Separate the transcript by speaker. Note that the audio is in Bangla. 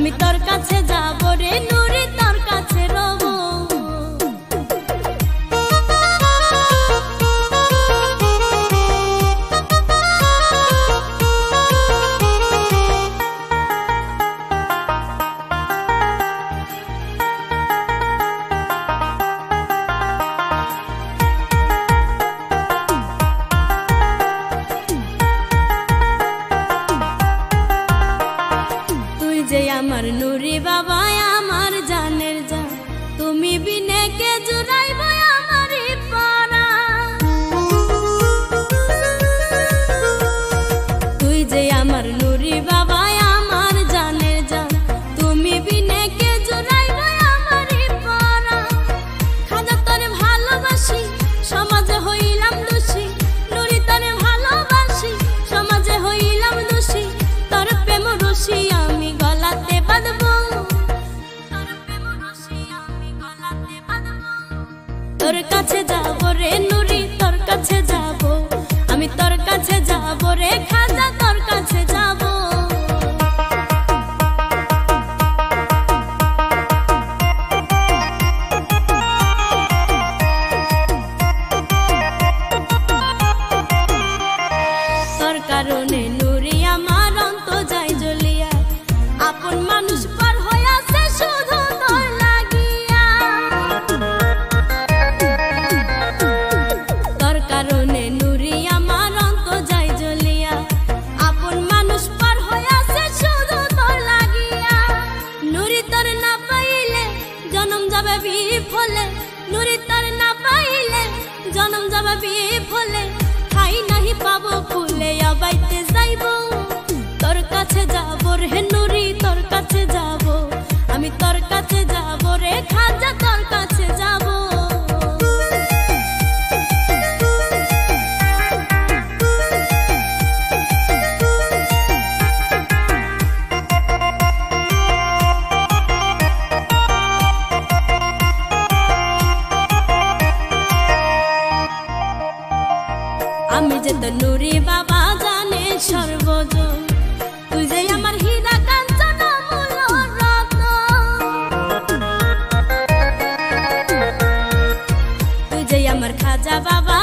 Speaker 1: আমি তোর কাছে যাব রে নুরি তোর কাছে রব। যে আমার নুরি বাবা আমার জানের জান, তুমি বিনে কে জুড়াইব আমারই পারা। তুই যে আমার নুরি বাবা আমার জানের জান, তুমি বিনে কে জুড়াইব আমারই পারা। খাজা তোরে ভালোবাসি সমাজে হইলাম দোষী, নুরি তোরে ভালোবাসি সমাজে হইলাম দোষী। তোর প্রেম রশি আমি গলাতে বাঁধবো, তোর কাছে যাব রে নুরি তোর কাছে যাব, আমি তোর কাছে যাব রে খাজা তোর কাছে যাব। তোর কারণে নুরি আমার অন্ত যায় জ্বলিয়া, আপন মানুষ পার হইয়াছে শুধু তোর লাগিয়া। তোর কারণে নুরি আমার অন্ত যায় জ্বলিয়া, আপন মানুষ পার হইয়াছে শুধু তোর লাগিয়া। নুরি তোর না পাইলে জনম যাবে বিফলে, নুরি তোর না পাইলে জনম যাবে বিফলে। খাই নাহি পাবো ফুলে আবাইতে যাইব, তোর কাছে যাব রে নুরি তোর কাছে যাব, আমি তোর কাছে যাব রে খাজা তোর কাছে যাব। আমি যে তো নুরি বাবা জানে সর্বজন, তুই যে আমার হীরা কাঞ্চন মূল রত্ন। তুই যে আমার খাজা বাবা